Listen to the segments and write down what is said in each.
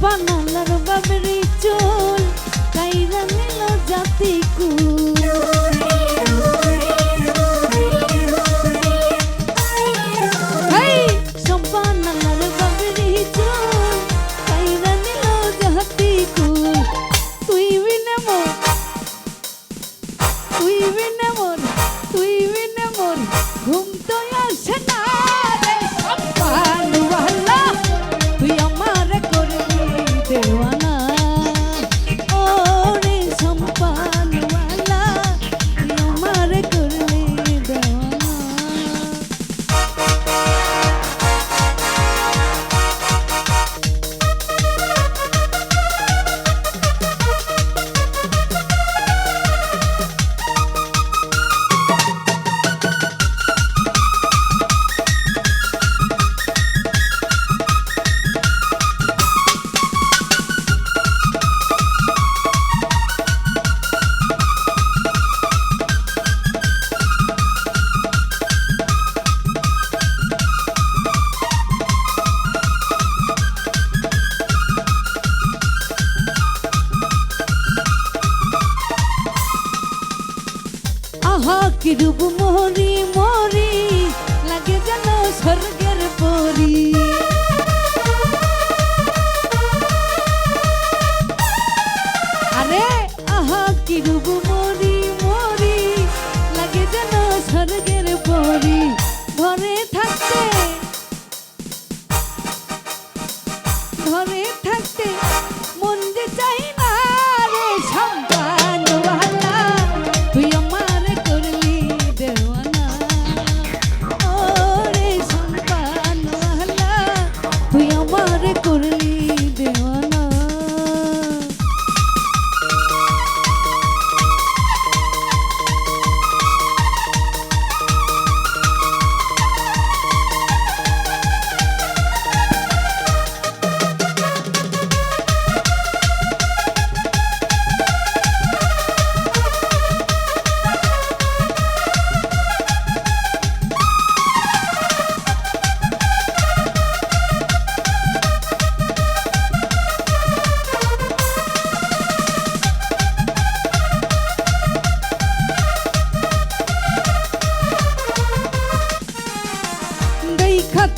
সম্পানালার বাবরি চুল কাইরা নিল জাতি কুল সম্পানালার বাবরি চুল কাইরা নিল জাতি কুল তুই বিনে মোর তুই বিনে মোর তুই বিনে মোর ঘুম তো আসে না রে সম্পানওয়ালা তুই আমার করবি দেওয়ানা ও রে সম্পানওয়ালা তুই আমার করবি দেওয়ানা আহা কি রূপ মোহরি মোরি লাগে যেন স্বর্গের পরি আরে আহা কি রূপ মোরি মোরি লাগে যেন স্বর্গের পরি ঘরে থাকতে মন যে চাই না রে সম্পানওয়ালা তুই আমার করলি দেওয়ানা ও রে সম্পানওয়ালা তুই আমার করলি দেওয়ানা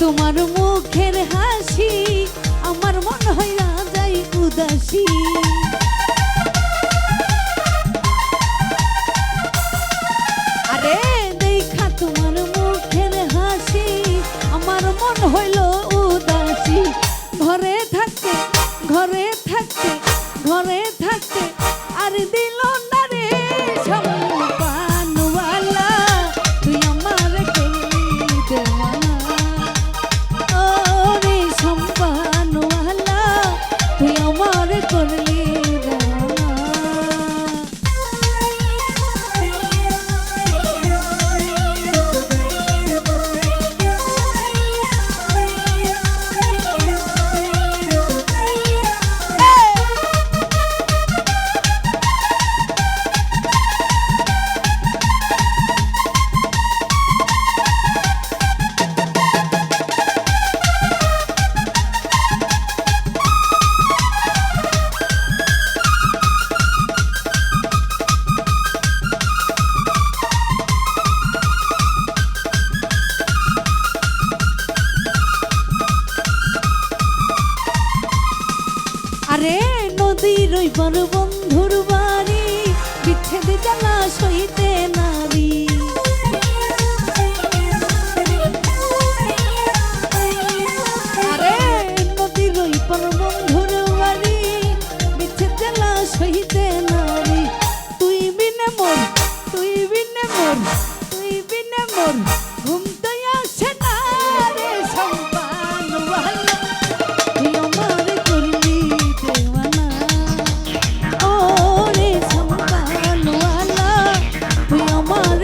তোমার মুখের হাসি আমার মন হইয়া যায় উদাসী আরে দেখা তোমার মুখের হাসি আমার মন হইল উদাসী ঘরে থাকতে আর দিল না রে সম্পানওয়ালা তুই আমার করলি দেওয়ানা তুই আমার করলি আরে নদীর ওই পর বন্ধুর বাড়ি বিচ্ছেদ জ্বালা সইতে নারী আরে নদীর ওই পর বন্ধুর বাড়ি বিচ্ছেদ জ্বালা সইতে নারী তুই বিনে মোর ঘুম তো আসে না রে সম্পানওয়ালা তুই আমার করলি দেওয়ানা ও রে সম্পানওয়ালা তুই আমার